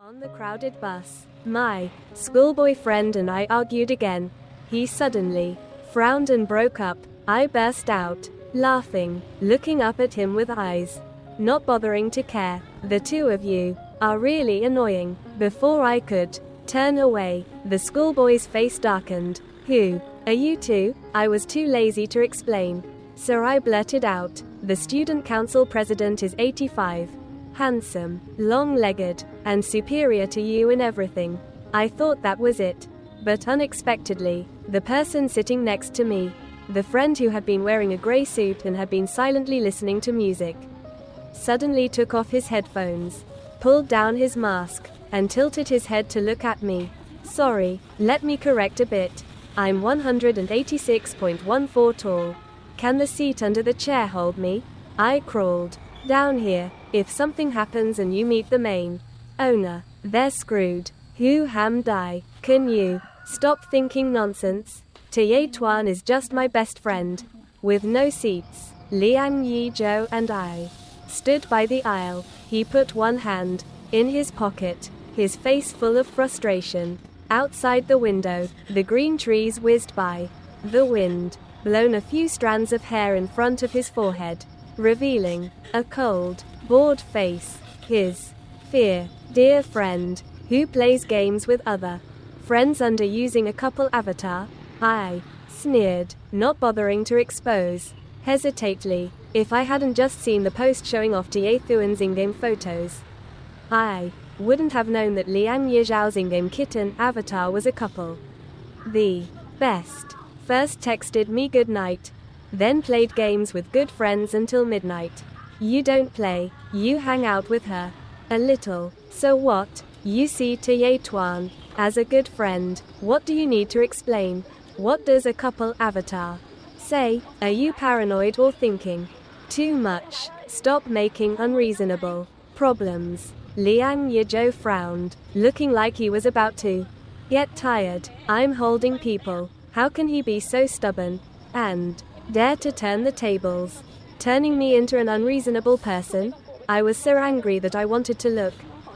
On the crowded bus, my schoolboy friend and I argued again. He suddenly frowned and broke up. I burst out laughing, looking up at him with eyes not bothering to care. The two of you are really annoying. Before I could turn away, the schoolboy's face darkened. Who are you two? I was too lazy to explain. So I blurted out, the student council president is 85. Handsome, long-legged, and superior to you in everything. I thought that was it. But unexpectedly, the person sitting next to me, the friend who had been wearing a grey suit and had been silently listening to music, suddenly took off his headphones, pulled down his mask, and tilted his head to look at me. Sorry, let me correct a bit. I'm 186.14 tall. Can the seat under the chair hold me? I crawled down here. If something happens and you meet the main owner, they're screwed. Who hammed I? Can you stop thinking nonsense? Ye Tuan is just my best friend. With no seats, Liang Yi Zhou and I stood by the aisle. He put one hand in his pocket, his face full of frustration. Outside the window, the green trees whizzed by. The wind blown a few strands of hair in front of his forehead, revealing a cold, bored face. His dear friend, who plays games with other friends under using a couple avatar? I sneered, not bothering to expose hesitately. If I hadn't just seen the post showing off Diep Thuan's in-game photos, I wouldn't have known that Liang Yizhao's in-game kitten avatar was a couple. The best. First texted me good night, then played games with good friends until midnight. You don't play, you hang out with her a little. So what? You see Ye Tuan as a good friend. What do you need to explain? What does a couple avatar say? Are you paranoid or thinking too much? Stop making unreasonable problems. Liang Yizhou frowned, looking like he was about to get tired. I'm holding people. How can he be so stubborn and dare to turn the tables, turning me into an unreasonable person? I was so angry that I wanted to look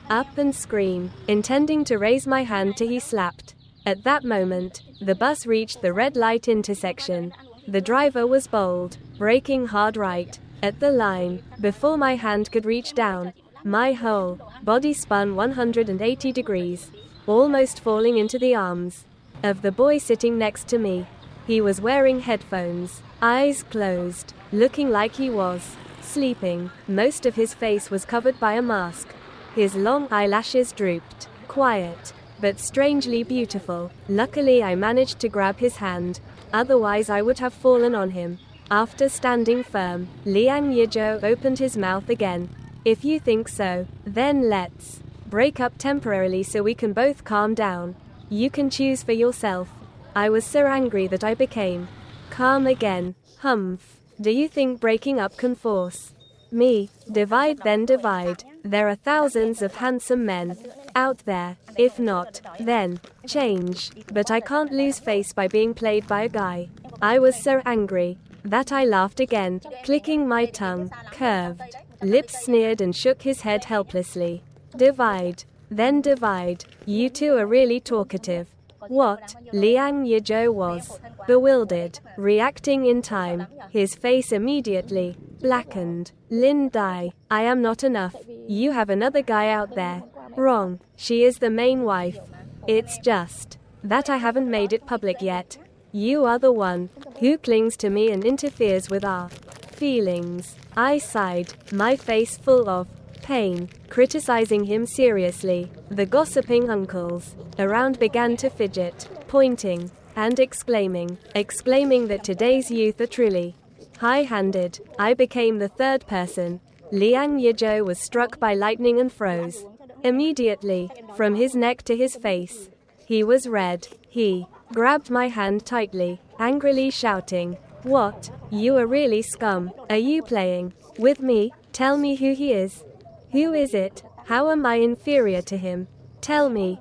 up and scream, intending to raise my hand till he slapped. At that moment, the bus reached the red light intersection. The driver was bold, braking hard right at the line. Before my hand could reach down, my whole body spun 180 degrees, almost falling into the arms of the boy sitting next to me. He was wearing headphones, eyes closed, looking like he was sleeping. Most of his face was covered by a mask. His long eyelashes drooped, quiet, but strangely beautiful. Luckily I managed to grab his hand, otherwise I would have fallen on him. After standing firm, Liang Yizhou opened his mouth again. If you think so, then let's break up temporarily so we can both calm down. You can choose for yourself. I was so angry that I became calm again. Humph. Do you think breaking up can force me? Divide then divide. There are thousands of handsome men out there. If not, then change. But I can't lose face by being played by a guy. I was so angry that I laughed again, clicking my tongue, curved lips sneered and shook his head helplessly. Divide. Then divide. You two are really talkative. What? Liang Yizhou was bewildered, reacting in time. His face immediately blackened. Lin Dai, I am not enough. You have another guy out there. Wrong. She is the main wife. It's just that I haven't made it public yet. You are the one who clings to me and interferes with our feelings. I sighed, my face full of pain, criticizing him seriously. The gossiping uncles around began to fidget, pointing and exclaiming that today's youth are truly high-handed. I became the third person. Liang Yizhou was struck by lightning and froze. Immediately, from his neck to his face, he was red. He grabbed my hand tightly, angrily shouting, "What? You are really scum. Are you playing with me? Tell me who he is. Who is it? How am I inferior to him? Tell me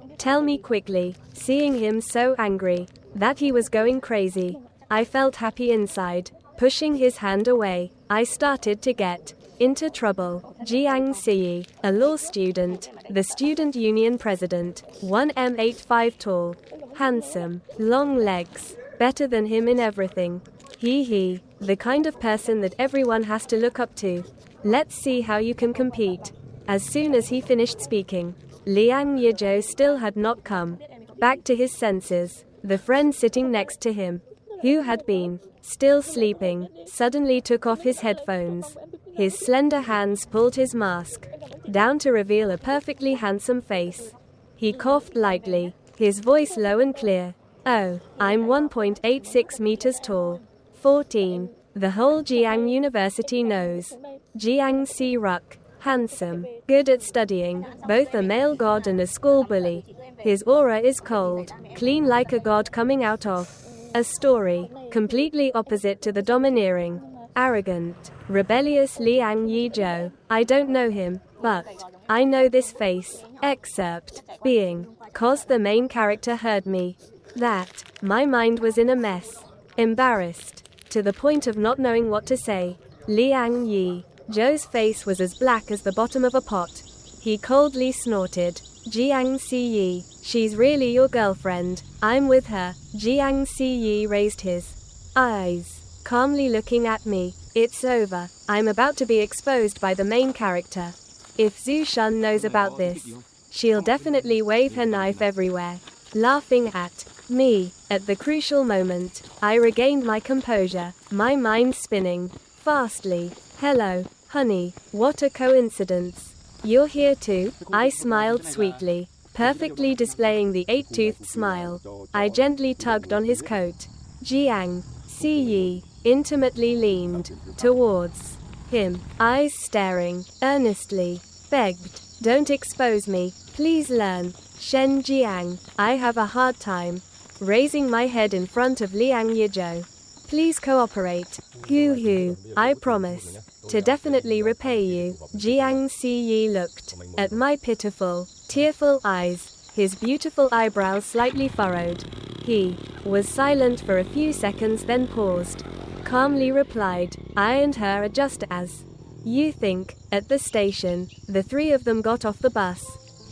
quickly." Seeing him so angry that he was going crazy, I felt happy inside. Pushing his hand away, I started to get Into trouble. Jiang Siyi, a law student, the student union president, 1m85 tall, handsome, long legs, better than him in everything. He, the kind of person that everyone has to look up to. Let's see how you can compete. As soon as he finished speaking, Liang Yizhou still had not come back to his senses. The friend sitting next to him, who had been still sleeping, suddenly took off his headphones. His slender hands pulled his mask down to reveal a perfectly handsome face. He coughed lightly, his voice low and clear. Oh, I'm 1.86 meters tall. 14. The whole Jiang University knows. Jiang Si Ruk, handsome, good at studying, both a male god and a school bully. His aura is cold, clean like a god coming out of a story, completely opposite to the domineering, arrogant, rebellious Liang Yizhou. I don't know him, but I know this face. Excerpt. Being. Cause the main character heard me. That. My mind was in a mess. Embarrassed. To the point of not knowing what to say. Liang Yizhou's face was as black as the bottom of a pot. He coldly snorted. Jiang Siyi, she's really your girlfriend. I'm with her. Jiang Siyi raised his eyes, calmly looking at me. It's over. I'm about to be exposed by the main character. If Zhu Shun knows about this, she'll definitely wave her knife everywhere, laughing at me. At the crucial moment, I regained my composure, my mind spinning fastly. Hello, honey, what a coincidence. You're here too? I smiled sweetly, perfectly displaying the 8-toothed smile. I gently tugged on his coat. Jiang Siyi intimately leaned towards him, eyes staring, earnestly, begged, don't expose me, please learn. Shen Jiang, I have a hard time raising my head in front of Liang Yizhou. Please cooperate. Hoo, I promise to definitely repay you. Jiang Siyi looked at my pitiful, tearful eyes, his beautiful eyebrows slightly furrowed. He was silent for a few seconds, then paused, calmly replied, I and her are just as you think. At the station, the three of them got off the bus.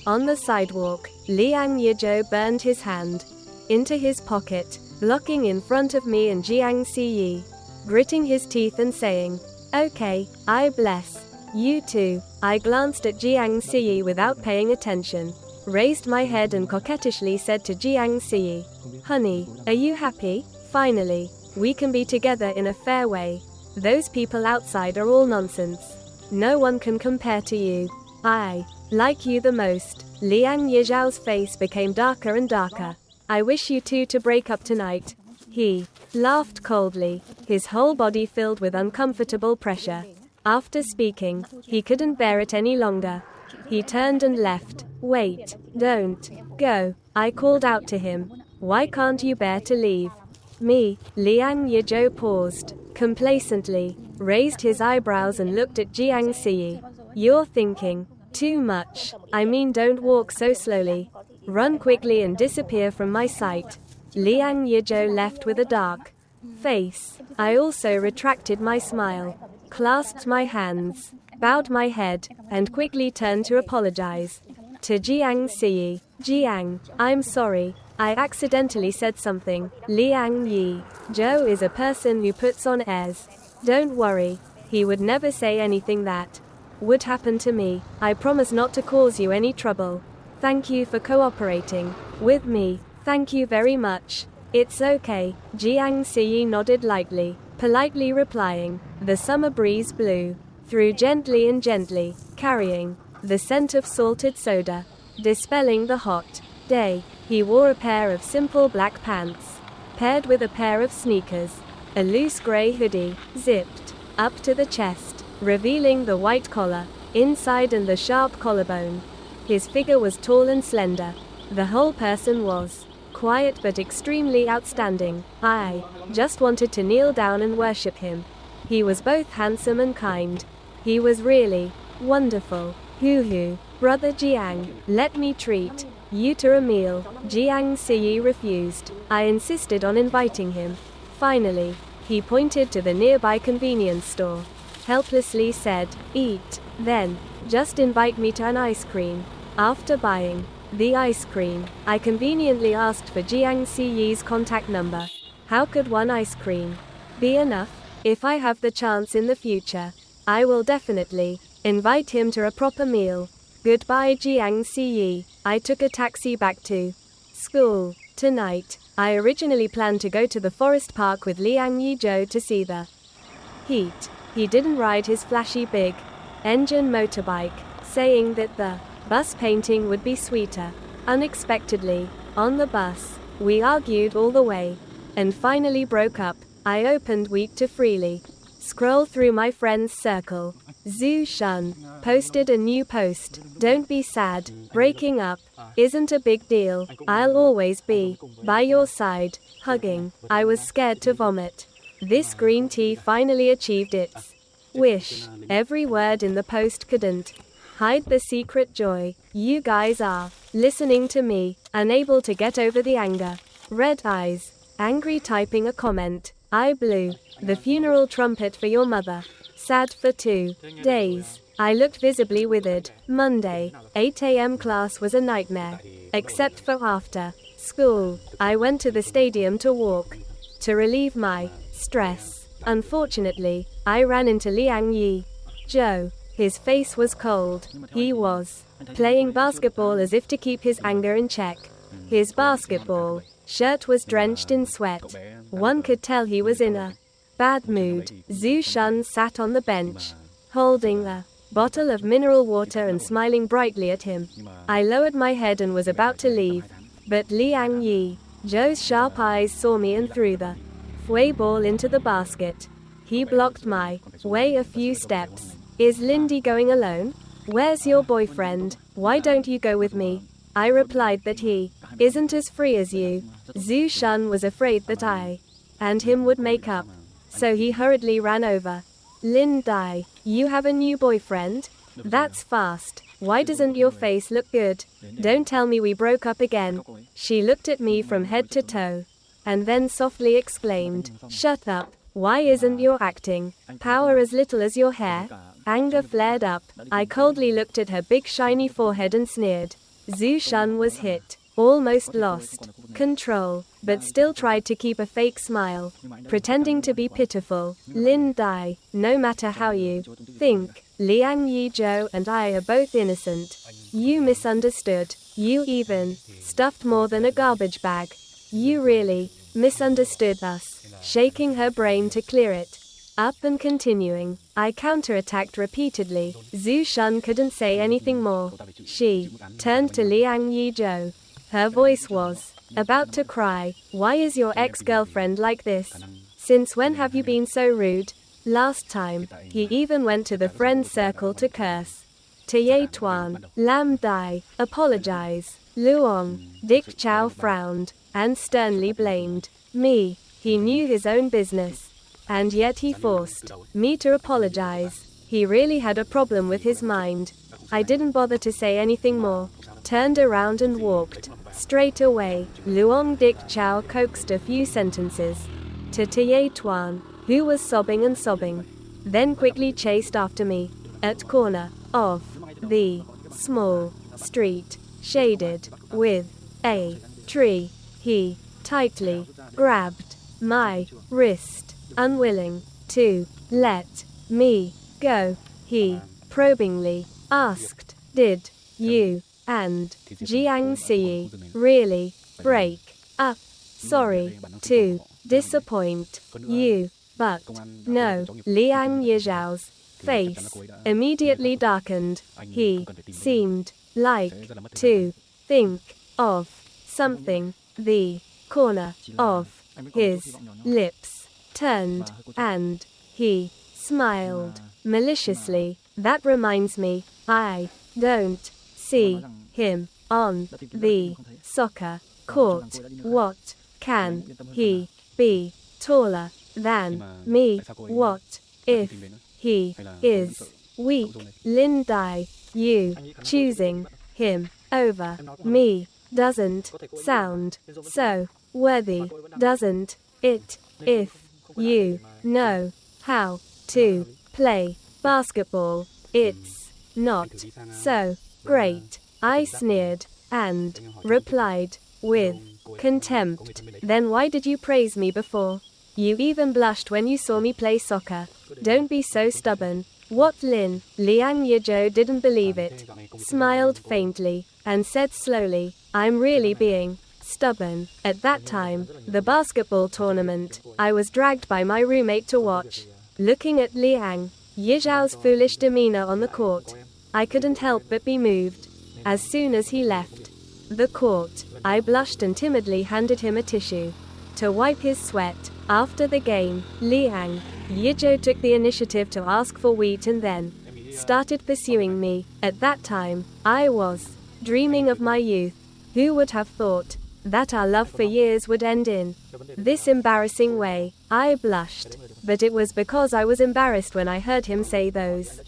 On the sidewalk, Liang Yizhou burned his hand into his pocket, blocking in front of me and Jiang Siyi, gritting his teeth and saying, okay, I bless you too. I glanced at Jiang Siyi without paying attention, raised my head and coquettishly said to Jiang Siyi, honey, are you happy? Finally, we can be together in a fair way. Those people outside are all nonsense. No one can compare to you. I like you the most. Liang Yizhou's face became darker and darker. I wish you two to break up tonight. He laughed coldly, his whole body filled with uncomfortable pressure. After speaking, he couldn't bear it any longer. He turned and left. Wait, don't go. I called out to him. Why can't you bear to leave me? Liang Yizhou paused, complacently, raised his eyebrows and looked at Jiang Siyi. You're thinking too much. I mean, don't walk so slowly. Run quickly and disappear from my sight. Liang Yizhou left with a dark face. I also retracted my smile, clasped my hands, bowed my head, and quickly turned to apologize to Jiang Siyi. Jiang, I'm sorry. I accidentally said something. Liang Yizhou is a person who puts on airs. Don't worry. He would never say anything that would happen to me. I promise not to cause you any trouble. Thank you for cooperating with me. Thank you very much. It's okay. Jiang Siyi nodded lightly, politely replying. The summer breeze blew through gently and gently, carrying the scent of salted soda, dispelling the hot day. He wore a pair of simple black pants, paired with a pair of sneakers, a loose gray hoodie, zipped up to the chest, revealing the white collar, inside and the sharp collarbone. His figure was tall and slender. The whole person was quiet but extremely outstanding. I just wanted to kneel down and worship him. He was both handsome and kind. He was really wonderful. Hoo, brother Jiang, let me treat you to a meal. Jiang Siyi refused. I insisted on inviting him. Finally, he pointed to the nearby convenience store. helplessly said, eat, then, just invite me to an ice cream. After buying the ice cream, I conveniently asked for Jiang Siyi's contact number. How could one ice cream be enough? If I have the chance in the future, I will definitely invite him to a proper meal. Goodbye Jiang Siyi. I took a taxi back to school. Tonight, I originally planned to go to the forest park with Liang Yizhou to see the heat. He didn't ride his flashy big engine motorbike, saying that the bus painting would be sweeter. Unexpectedly, on the bus, we argued all the way and finally broke up. I opened Week to freely scroll through my friends' circle. Zhu Shun posted a new post. Don't be sad. Breaking up isn't a big deal. I'll always be by your side, hugging. I was scared to vomit. This green tea finally achieved its wish. Every word in the post couldn't hide the secret joy. You guys are listening to me, unable to get over the anger. Red eyes, angry typing a comment. I blew the funeral trumpet for your mother. Sad for 2 days. I looked visibly withered. Monday, 8 a.m. class was a nightmare. Except for after school, I went to the stadium to walk to relieve my stress. Unfortunately, I ran into Liang Yi Zhou. His face was cold. He was playing basketball as if to keep his anger in check. His basketball shirt was drenched in sweat. One could tell he was in a bad mood. Zhu Shun sat on the bench, holding a bottle of mineral water and smiling brightly at him. I lowered my head and was about to leave, but Liang Yi Zhou's sharp eyes saw me and threw the fui ball into the basket. He blocked my way a few steps. Is Lindy going alone? Where's your boyfriend? Why don't you go with me? I replied that he isn't as free as you. Zhu Shun was afraid that I and him would make up, so he hurriedly ran over. Lin Dai, you have a new boyfriend? That's fast. Why doesn't your face look good? Don't tell me we broke up again. She looked at me from head to toe, and then softly exclaimed, shut up. Why isn't your acting power as little as your hair? Anger flared up. I coldly looked at her big shiny forehead and sneered. Zhu Shun was hit, almost lost control, but still tried to keep a fake smile, pretending to be pitiful. Lin Dai, no matter how you think, Liang Yizhou and I are both innocent. You misunderstood. You even stuffed more than a garbage bag. You really misunderstood us. Shaking her brain to clear it up and continuing, I counterattacked repeatedly. Zhu Shun couldn't say anything more. She turned to Liang Yizhou. Her voice was about to cry. Why is your ex-girlfriend like this? Since when have you been so rude? Last time, he even went to the friend circle to curse. Tie Tuan, Lam Dai, apologize. Luong, Dick Chow frowned, and sternly blamed me. He knew his own business, and yet he forced me to apologize. He really had a problem with his mind. I didn't bother to say anything more, turned around and walked straight away. Luong Dick Chow coaxed a few sentences to Tie Tuan, who was sobbing and sobbing, then quickly chased after me. At corner of the small street, shaded with a tree, he tightly grabbed my wrist, unwilling to let me go. He probingly asked, did you and Jiang Siyi really break up? Sorry to disappoint you, but no. Liang Yizhao's face immediately darkened. He seemed like to think of something. The corner of his lips turned, and he smiled maliciously. That reminds me, I don't see him on the soccer court. What can he be taller than me? What if he is weak? Lin Dai, you choosing him over me doesn't sound so worthy, doesn't it? If you know how to play basketball. It's not so great, I sneered, and replied with contempt. Then why did you praise me before? You even blushed when you saw me play soccer. Don't be so stubborn. What, Lin? Liang Yizhou didn't believe it, smiled faintly, and said slowly, I'm really being stubborn. At that time, the basketball tournament, I was dragged by my roommate to watch. Looking at Liang Yizhou's foolish demeanor on the court, I couldn't help but be moved. As soon as he left the court, I blushed and timidly handed him a tissue to wipe his sweat. After the game, Liang Yizhou took the initiative to ask for wheat and then started pursuing me. At that time, I was dreaming of my youth. Who would have thought that our love for years would end in this embarrassing way? I blushed, but it was because I was embarrassed when I heard him say those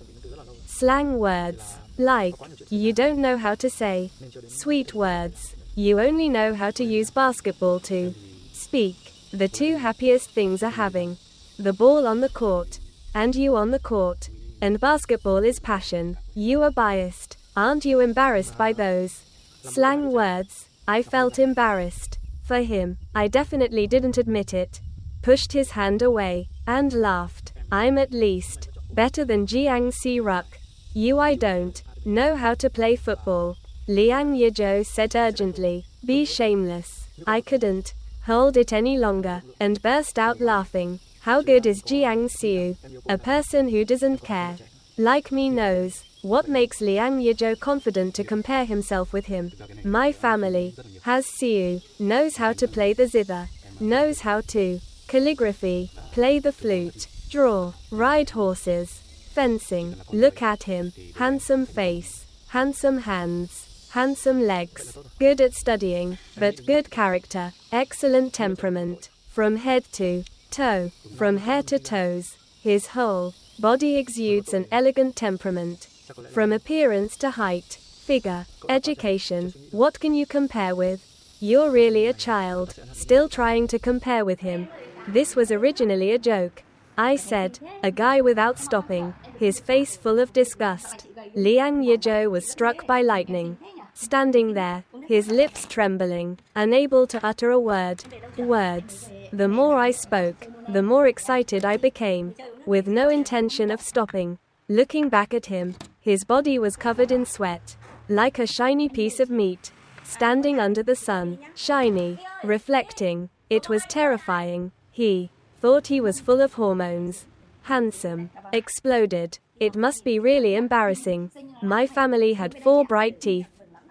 slang words, like, you don't know how to say sweet words. You only know how to use basketball to speak. The two happiest things are having the ball on the court, and you on the court. And basketball is passion. You are biased. Aren't you embarrassed by those slang words? I felt embarrassed for him. I definitely didn't admit it. Pushed his hand away, and laughed. I'm at least better than Jiang Si Ruck. I don't know how to play football. Liang Yizhou said urgently. Be shameless. I couldn't hold it any longer, and burst out laughing. How good is Jiang Siu? A person who doesn't care like me knows what makes Liang Yizhou confident to compare himself with him. My family has Siu, knows how to play the zither, knows how to calligraphy, play the flute, draw, ride horses, fencing. Look at him, handsome face, handsome hands, handsome legs, good at studying, but good character, excellent temperament, from head to toe, from hair to toes, his whole body exudes an elegant temperament. From appearance to height, figure, education, what can you compare with? You're really a child, still trying to compare with him. This was originally a joke, I said, a guy without stopping, his face full of disgust. Liang Yizhou was struck by lightning. Standing there, his lips trembling, unable to utter a word. Words. The more I spoke, the more excited I became, with no intention of stopping. Looking back at him, his body was covered in sweat, like a shiny piece of meat, standing under the sun, shiny, reflecting. It was terrifying. He thought he was full of hormones. Handsome. Exploded. It must be really embarrassing. My family had 4 bright teeth.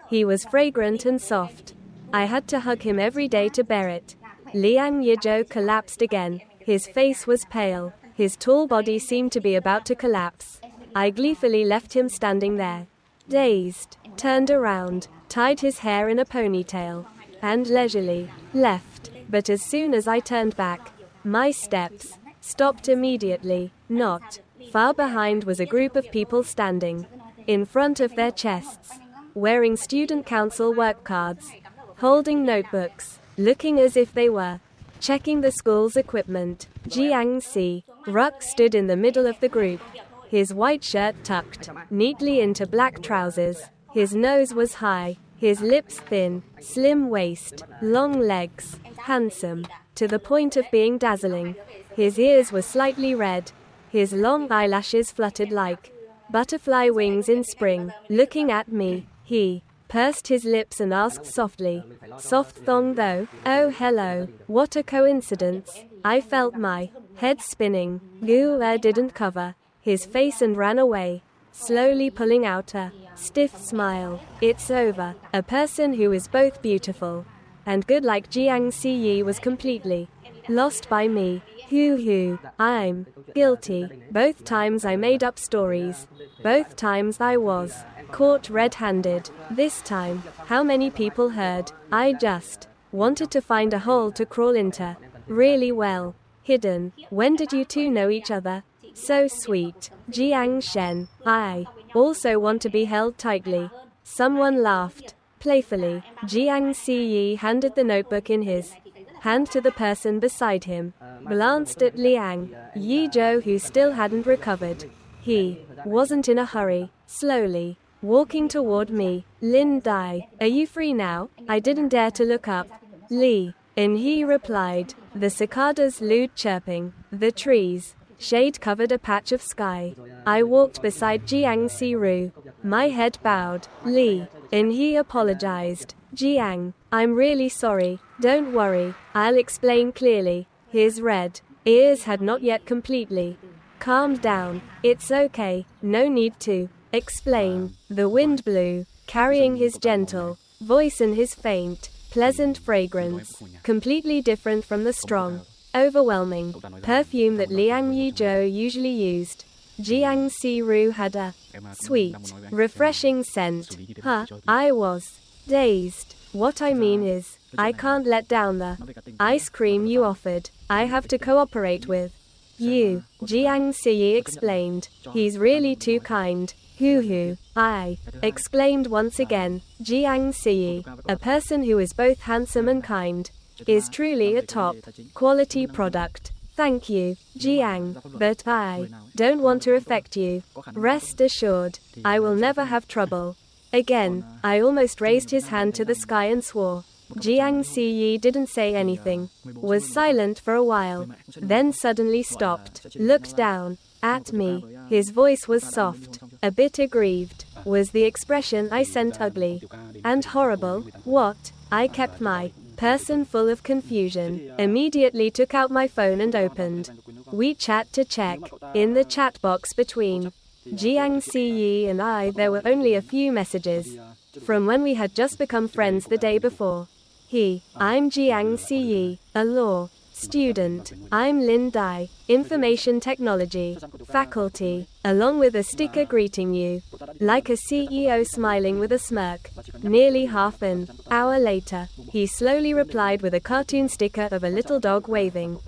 He was fragrant and soft. I had to hug him every day to bear it. Liang Yizhou collapsed again. His face was pale. His tall body seemed to be about to collapse. I gleefully left him standing there, dazed, turned around, tied his hair in a ponytail, and leisurely left. But as soon as I turned back, my steps stopped immediately. Not far behind was a group of people standing in front of their chests, wearing student council work cards, holding notebooks, looking as if they were checking the school's equipment. Jiang Si Ruck stood in the middle of the group, his white shirt tucked neatly into black trousers. His nose was high, his lips thin, slim waist, long legs, handsome, to the point of being dazzling. His ears were slightly red, his long eyelashes fluttered like butterfly wings in spring. Looking at me, he pursed his lips and asked softly, soft thong though? Oh hello, what a coincidence. I felt my head spinning. Gu didn't cover his face and ran away, slowly pulling out a stiff smile. It's over. A person who is both beautiful and good like Jiang Si was completely lost by me. Hoo, I'm guilty. Both times I made up stories. Both times I was caught red-handed. This time, how many people heard? I just wanted to find a hole to crawl into. Really well hidden. When did you two know each other? So sweet. Jiang Shen. I also want to be held tightly. Someone laughed playfully. Jiang Si handed the notebook in his hand to the person beside him, glanced at Liang Yizhou, who still hadn't recovered. He wasn't in a hurry, slowly walking toward me. Lin Dai, are you free now? I didn't dare to look up. Li, and he replied. The cicadas lewd chirping. The trees, shade covered a patch of sky. I walked beside Jiang Siru, my head bowed. Li, and he apologized. Jiang, I'm really sorry. Don't worry, I'll explain clearly. His red ears had not yet completely calmed down. It's okay, no need to explain. The wind blew, carrying his gentle voice and his faint, pleasant fragrance, completely different from the strong, overwhelming perfume that Liang Yizhou usually used. Jiang Siru had a sweet, refreshing scent. I was dazed. What I mean is, I can't let down the ice cream you offered. I have to cooperate with you, Jiang Siyi explained. He's really too kind. Hoo, I exclaimed once again. Jiang Siyi, a person who is both handsome and kind, is truly a top quality product. Thank you, Jiang, but I don't want to affect you. Rest assured, I will never have trouble. Again, I almost raised his hand to the sky and swore. Jiang Siyi didn't say anything, was silent for a while, then suddenly stopped, looked down at me. His voice was soft, a bit aggrieved. Was the expression I sent ugly and horrible? What? I kept my person full of confusion, immediately took out my phone and opened WeChat to check. In the chat box between Jiang Siyi and I, there were only a few messages from when we had just become friends the day before. I'm Jiang Siyi, a law student. I'm Lin Dai, information technology faculty, along with a sticker greeting you, like a CEO smiling with a smirk. Nearly half an hour later, he slowly replied with a cartoon sticker of a little dog waving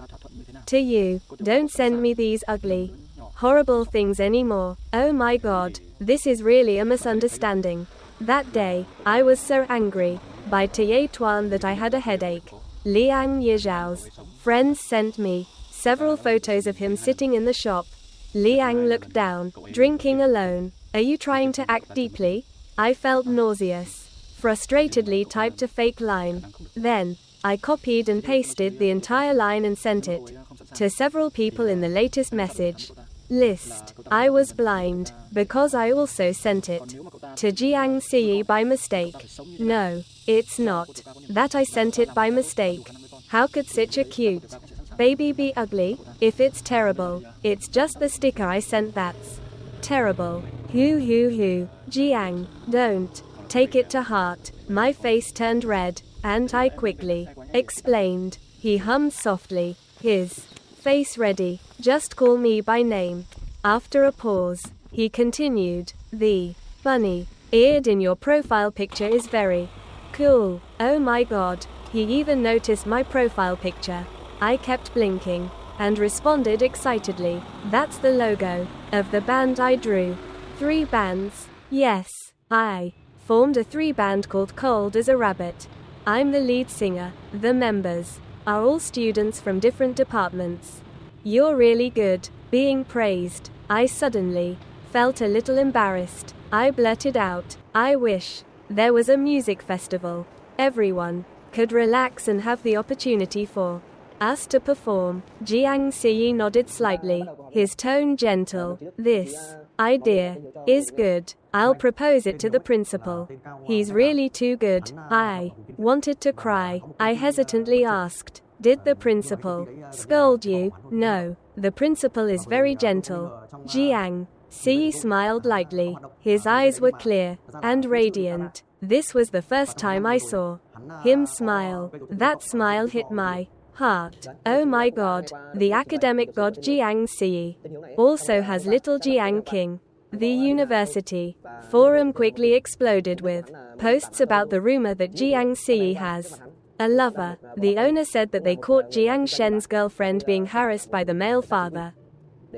to you. Don't send me these ugly, horrible things anymore. Oh my god, this is really a misunderstanding. That day, I was so angry by Tie Tuan that I had a headache. Liang Yizhao's friends sent me several photos of him sitting in the shop. Liang looked down, drinking alone. Are you trying to act deeply? I felt nauseous. Frustratedly typed a fake line. Then, I copied and pasted the entire line and sent it to several people in the latest message list. I was blind, because I also sent it to Jiang Siyi by mistake. No, it's not that I sent it by mistake. How could such a cute baby be ugly? If it's terrible, it's just the sticker I sent that's terrible. Hoo. Jiang, don't take it to heart. My face turned red, and I quickly explained. He hummed softly, his face ready. Just call me by name. After a pause, he continued. The bunny eared in your profile picture is very cool. Oh my god. He even noticed my profile picture. I kept blinking and responded excitedly. That's the logo of the band I drew. 3 bands. Yes, I formed a 3-band called Cold as a Rabbit. I'm the lead singer. The members are all students from different departments. You're really good, being praised. I suddenly felt a little embarrassed. I blurted out, I wish there was a music festival. Everyone could relax and have the opportunity for us to perform. Jiang Siyi nodded slightly, his tone gentle. This idea is good. I'll propose it to the principal. He's really too good. I wanted to cry. I hesitantly asked, did the principal scold you? No, the principal is very gentle. Jiang Siyi smiled lightly. His eyes were clear and radiant. This was the first time I saw him smile. That smile hit my heart. Oh my god, the academic god Jiang Siyi also has little Jiang King. The university forum quickly exploded with posts about the rumor that Jiang Siyi has a lover. The owner said that they caught Jiang Shen's girlfriend being harassed by the male father.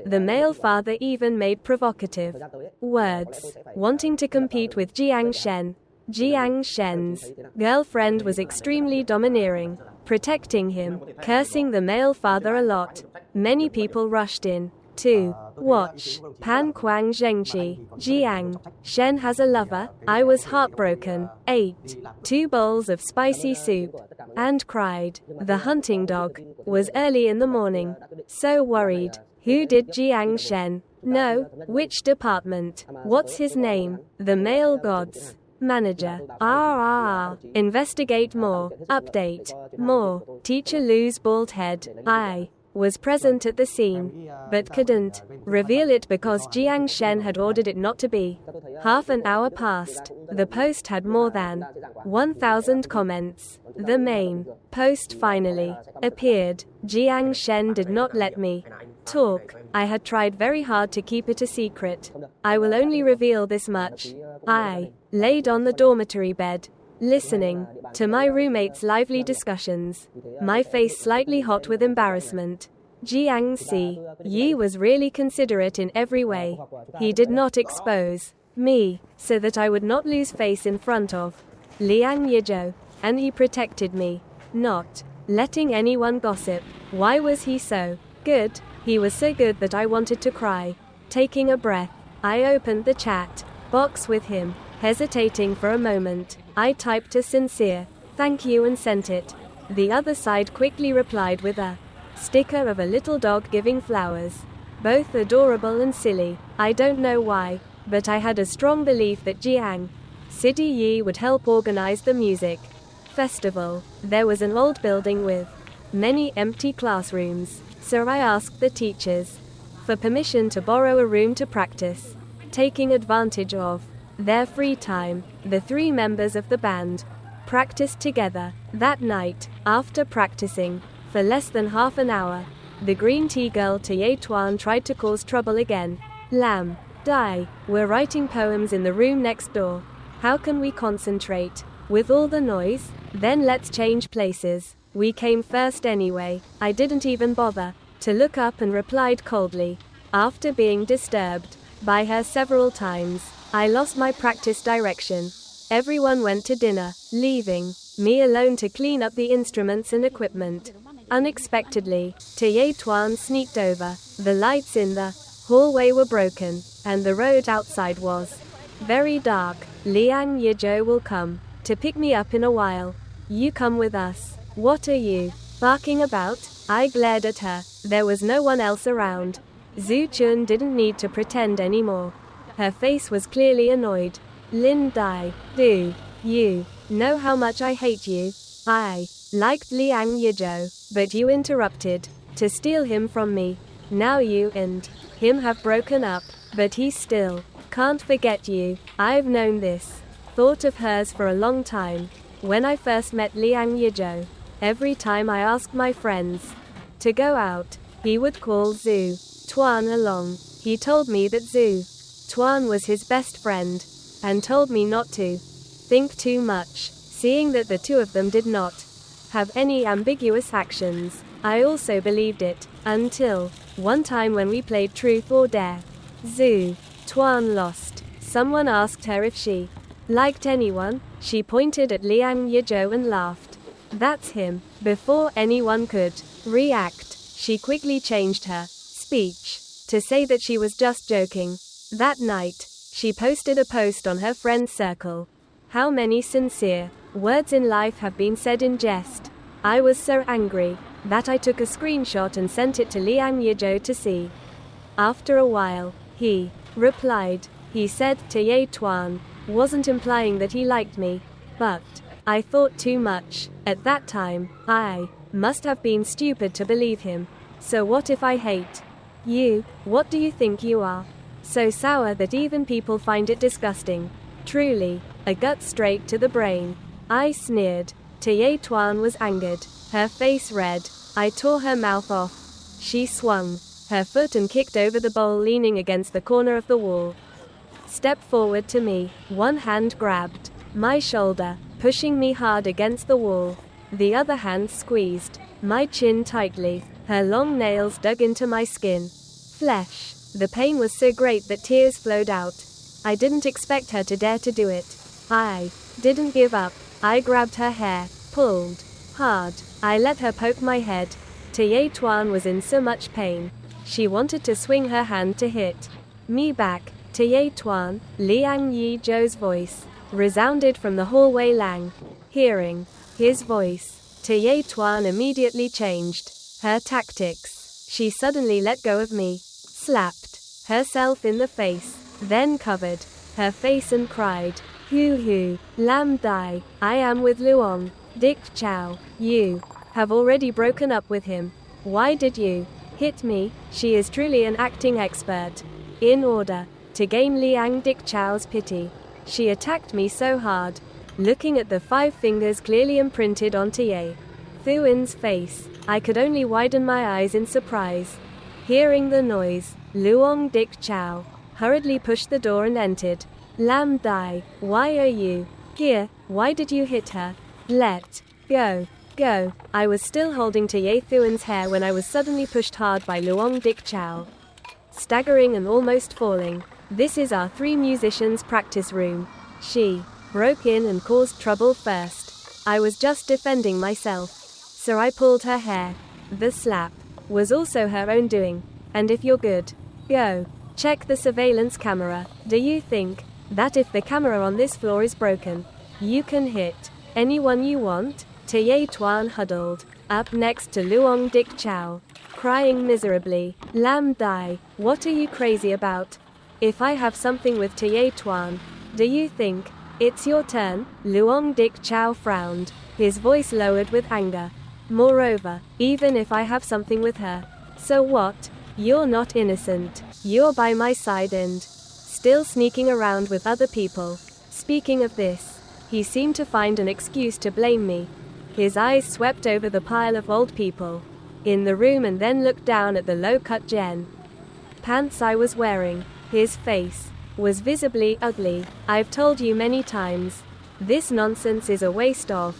The male father even made provocative words, wanting to compete with Jiang Shen. Jiang Shen's girlfriend was extremely domineering, protecting him, cursing the male father a lot. Many people rushed in to watch. Pan Kuang Zhengqi. Jiang Shen has a lover. I was heartbroken, ate 2 bowls of spicy soup, and cried. The hunting dog was early in the morning. So worried. Who did Jiang Shen know? Which department? What's his name? The male gods. Manager. Investigate more. Update. More. Teacher Lu's bald head. I was present at the scene, but couldn't reveal it because Jiang Shen had ordered it not to be. Half an hour passed. The post had more than 1,000 comments. The main post finally appeared. Jiang Shen did not let me talk. I had tried very hard to keep it a secret. I will only reveal this much. I laid on the dormitory bed, listening to my roommate's lively discussions, my face slightly hot with embarrassment. Jiang Yi was really considerate in every way. He did not expose me so that I would not lose face in front of Liang Yizhou, and he protected me, not letting anyone gossip. Why was he so good? He was so good that I wanted to cry. Taking a breath, I opened the chat box with him. Hesitating for a moment, I typed a sincere thank you and sent it. The other side quickly replied with a sticker of a little dog giving flowers. Both adorable and silly. I don't know why, but I had a strong belief that Jiang Yi would help organize the music festival. There was an old building with many empty classrooms, so I asked the teachers for permission to borrow a room to practice. Taking advantage of their free time, the 3 members of the band practiced together. That night, after practicing for less than half an hour, the green tea girl Ye Tuan tried to cause trouble again. Lam, Dai, we're writing poems in the room next door. How can we concentrate with all the noise? Then let's change places. We came first anyway. I didn't even bother to look up and replied coldly. After being disturbed by her several times, I lost my practice direction. Everyone went to dinner, leaving me alone to clean up the instruments and equipment. Unexpectedly, Ye Tuan sneaked over. The lights in the hallway were broken, and the road outside was very dark. Liang Yizhou will come to pick me up in a while. You come with us. What are you barking about? I glared at her. There was no one else around. Zhu Chun didn't need to pretend anymore. Her face was clearly annoyed. Lin Dai, do you know how much I hate you? I liked Liang Yizhou, but you interrupted to steal him from me. Now you and him have broken up, but he still can't forget you. I've known this thought of hers for a long time. When I first met Liang Yizhou, every time I asked my friends to go out, he would call Zhu Tuan along. He told me that Zhu Tuan was his best friend, and told me not to think too much. Seeing that the 2 of them did not have any ambiguous actions, I also believed it, until one time when we played Truth or Dare. Zhu Tuan lost. Someone asked her if she liked anyone. She pointed at Liang Yizhou and laughed. That's him. Before anyone could react, she quickly changed her speech to say that she was just joking. That night, she posted a post on her friend's circle. How many sincere words in life have been said in jest? I was so angry that I took a screenshot and sent it to Liang Yizhou to see. After a while, he replied. He said Ye Tuan wasn't implying that he liked me, but I thought too much. At that time, I must have been stupid to believe him. So what if I hate you? What do you think you are? So sour that even people find it disgusting. Truly, a gut straight to the brain. I sneered. Ye Tuan was angered, her face red. I tore her mouth off. She swung her foot and kicked over the bowl, leaning against the corner of the wall. Stepped forward to me. One hand grabbed my shoulder, pushing me hard against the wall. The other hand squeezed my chin tightly. Her long nails dug into my skin. Flesh. The pain was so great that tears flowed out. I didn't expect her to dare to do it. I didn't give up. I grabbed her hair, pulled hard. I let her poke my head. Ye Tuan was in so much pain. She wanted to swing her hand to hit me back. Ye Tuan, Liang Yi Zhou's voice resounded from the hallway Lang. Hearing his voice, Ye Tuan immediately changed her tactics. She suddenly let go of me, slapped herself in the face, then covered her face and cried, "Hoo hoo, Lam Dai, I am with Luong Dick Chow. You have already broken up with him. Why did you hit me?" She is truly an acting expert. In order to gain Liang Dick Chow's pity, she attacked me so hard. Looking at the 5 fingers clearly imprinted onto Ye Thuin's face, I could only widen my eyes in surprise. Hearing the noise, Luong Dick Chow hurriedly pushed the door and entered. "Lam Dai, why are you here? Why did you hit her? Let go. Go." I was still holding to Ye Thuin's hair when I was suddenly pushed hard by Luong Dick Chow. Staggering and almost falling. "This is our 3 musicians' practice room." She broke in and caused trouble first. I was just defending myself, so I pulled her hair. The slap was also her own doing. "And if you're good, go check the surveillance camera. Do you think that if the camera on this floor is broken, you can hit anyone you want?" Ye Tuan huddled up next to Luong Dick Chow, crying miserably. "Lam Dai, what are you crazy about? If I have something with Ye Tuan, do you think it's your turn?" Luong Dick Chow frowned, his voice lowered with anger. "Moreover, even if I have something with her, so what? You're not innocent. You're by my side and still sneaking around with other people." Speaking of this, he seemed to find an excuse to blame me. His eyes swept over the pile of old people in the room and then looked down at the low-cut Jen pants I was wearing. His face was visibly ugly. "I've told you many times, this nonsense is a waste of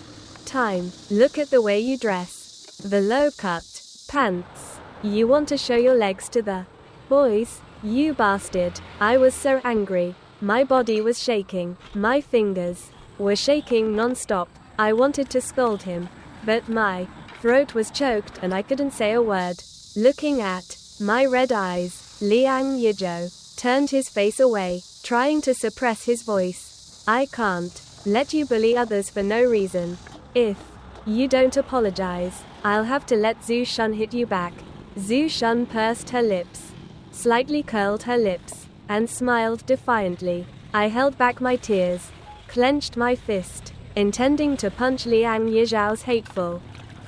time. Look at the way you dress. The low-cut pants. You want to show your legs to the boys? You bastard." I was so angry. My body was shaking. My fingers were shaking non-stop. I wanted to scold him, but my throat was choked and I couldn't say a word. Looking at my red eyes, Liang Yizhou turned his face away, trying to suppress his voice. "I can't let you bully others for no reason. If you don't apologize, I'll have to let Zhu Shun hit you back." Zhu Shun pursed her lips, slightly curled her lips, and smiled defiantly. I held back my tears, clenched my fist, intending to punch Liang Yizhao's hateful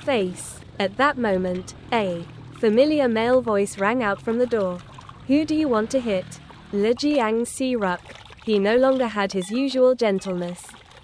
face. At that moment, a familiar male voice rang out from the door. "Who do you want to hit?" Le Jiang Si Ruk. He no longer had his usual gentleness.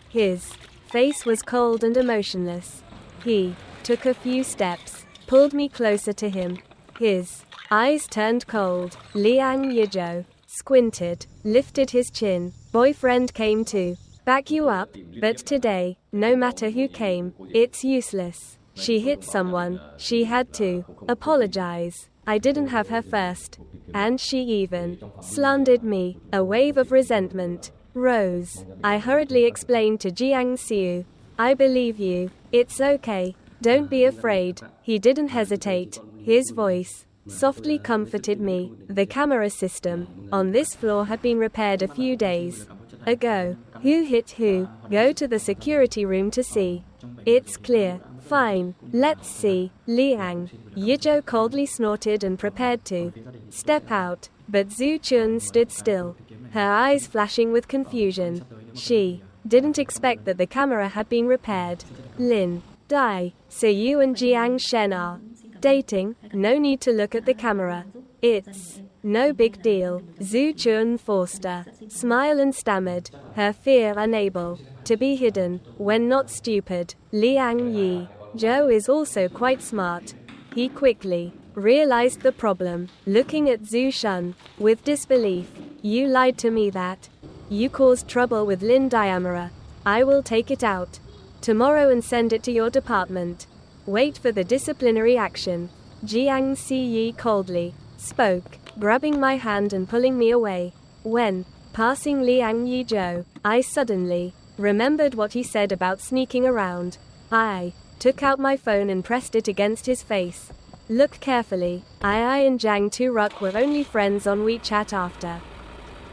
His face was cold and emotionless. He took a few steps, pulled me closer to him. His eyes turned cold. Liang Yizhou squinted, lifted his chin. "Boyfriend came to back you up, but today, no matter who came, it's useless. She hit someone. She had to apologize. I didn't have her first. And she even slandered me." A wave of resentment rose. I hurriedly explained to Jiang Xiu, "I believe you. It's okay. Don't be afraid." He didn't hesitate. His voice softly comforted me. The camera system on this floor had been repaired a few days ago. Who hit who? Go to the security room to see. It's clear. Fine. Let's see. Liang Yizhou coldly snorted and prepared to step out, but Zhu Chun stood still, her eyes flashing with confusion. She didn't expect that the camera had been repaired. "Lin Dai, so you and Jiang Shen are dating? No need to look at the camera. It's no big deal." Zhu Chun forced a smile and stammered, her fear unable to be hidden. "When not stupid, Liang Yi Zhou is also quite smart." He quickly realized the problem, looking at Zhu Shun with disbelief. "You lied to me that you caused trouble with Lin Diamara. I will take it out tomorrow and send it to your department. Wait for the disciplinary action." Jiang Ziyi coldly spoke, grabbing my hand and pulling me away. When passing Liang Yizhou, I suddenly Remembered what he said about sneaking around. I took out my phone and pressed it against his face. Look carefully. I and Jang Tu-ruk were only friends on WeChat after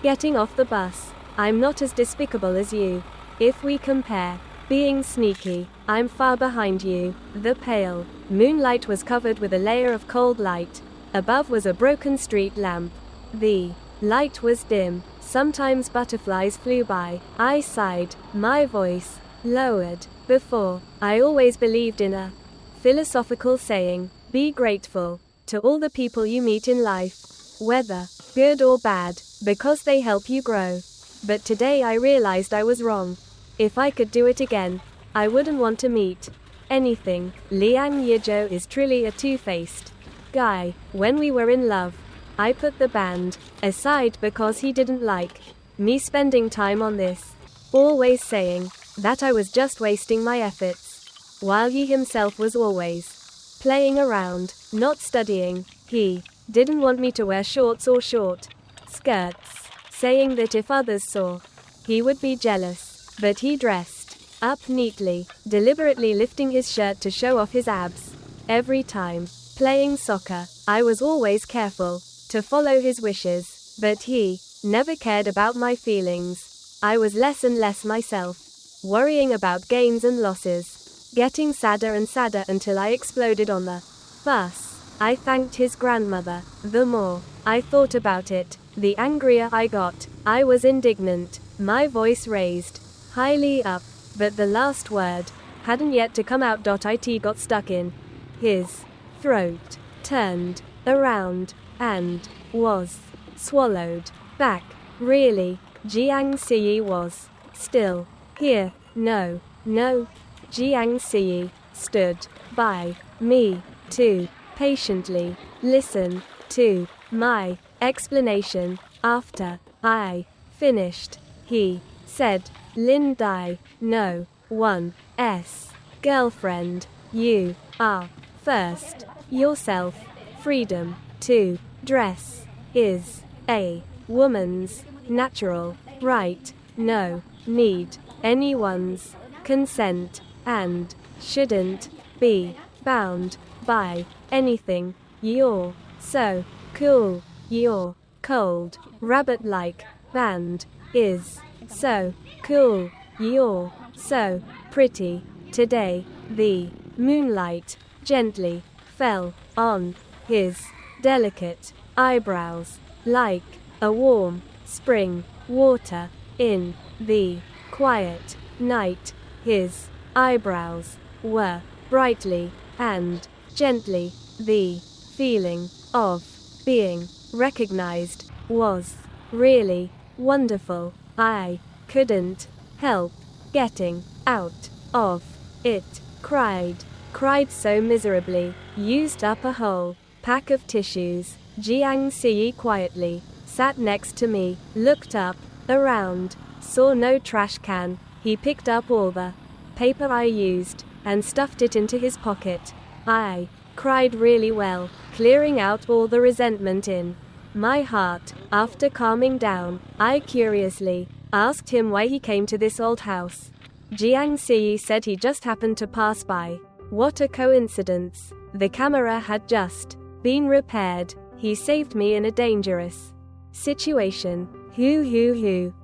getting off the bus. I'm not as despicable as you. If we compare being sneaky, I'm far behind you. The pale moonlight was covered with a layer of cold light. Above was a broken street lamp. The light was dim. Sometimes butterflies flew by. I sighed, my voice lowered. Before, I always believed in a philosophical saying, be grateful to all the people you meet in life, whether good or bad, because they help you grow. But today I realized I was wrong. If I could do it again, I wouldn't want to meet anything. Liang Yizhou is truly a two-faced guy. When we were in love, I put the band aside because he didn't like me spending time on this, always saying that I was just wasting my efforts, while he himself was always playing around, not studying. He didn't want me to wear shorts or short skirts, saying that if others saw, he would be jealous. But he dressed up neatly, deliberately lifting his shirt to show off his abs. Every time playing soccer, I was always careful to follow his wishes, but he never cared about my feelings. I was less and less myself, worrying about gains and losses, getting sadder and sadder until I exploded on the bus. I thanked his grandmother. The more I thought about it, the angrier I got. I was indignant, my voice raised highly up, but the last word hadn't yet to come out. It got stuck in his throat, turned around, and was swallowed back. Really, Jiang Ziyi was still here. No, no. Jiang Ziyi stood by me to patiently listen to my explanation. After I finished, he said, Lin Dai, no one's girlfriend. You are first yourself. Freedom to dress is a woman's natural right. No need anyone's consent and shouldn't be bound by anything. You're so cool. Your cold rabbit-like band is so cool. You're so pretty. Today, the moonlight gently fell on his delicate eyebrows like a warm spring water in the quiet night. His eyebrows were brightly and gently. The feeling of being recognized was really wonderful. I couldn't help getting out of it. Cried so miserably. Used up a whole pack of tissues. Jiang Ziyi quietly sat next to me, looked up, around, saw no trash can. He picked up all the paper I used and stuffed it into his pocket. I cried really well, clearing out all the resentment in my heart. After calming down, I curiously asked him why he came to this old house. Jiang Ziyi said he just happened to pass by. What a coincidence. The camera had just been repaired. He saved me in a dangerous situation.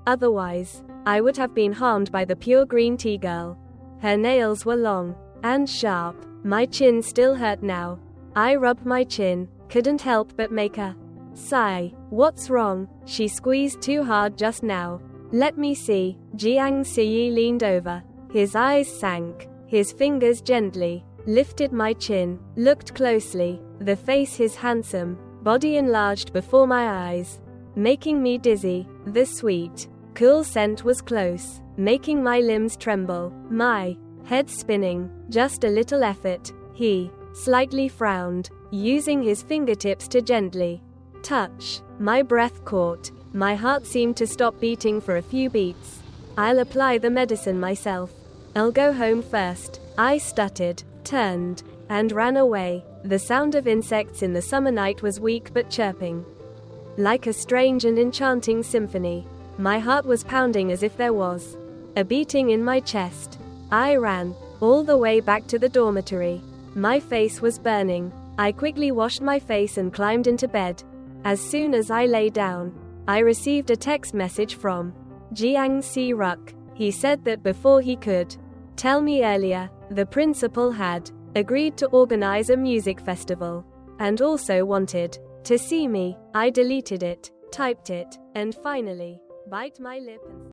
Otherwise, I would have been harmed by the pure green tea girl. Her nails were long and sharp. My chin still hurt now. I rubbed my chin, couldn't help but make a sigh. What's wrong? She squeezed too hard just now. Let me see. Jiang Ziyi leaned over. His eyes sank. His fingers gently lifted my chin, looked closely. The face, his handsome body enlarged before my eyes, making me dizzy. The sweet, cool scent was close, making my limbs tremble, my head spinning. Just a little effort. He slightly frowned, using his fingertips to gently touch. My breath caught. My heart seemed to stop beating for a few beats. I'll apply the medicine myself. I'll go home first. I stuttered, turned, and ran away. The sound of insects in the summer night was weak but chirping, like a strange and enchanting symphony. My heart was pounding as if there was a beating in my chest. I ran all the way back to the dormitory. My face was burning. I quickly washed my face and climbed into bed. As soon as I lay down, I received a text message from Jiang Si-ruk. He said that before he could tell me earlier, the principal had agreed to organize a music festival and also wanted to see me. I deleted it, typed it, and finally bite my lip and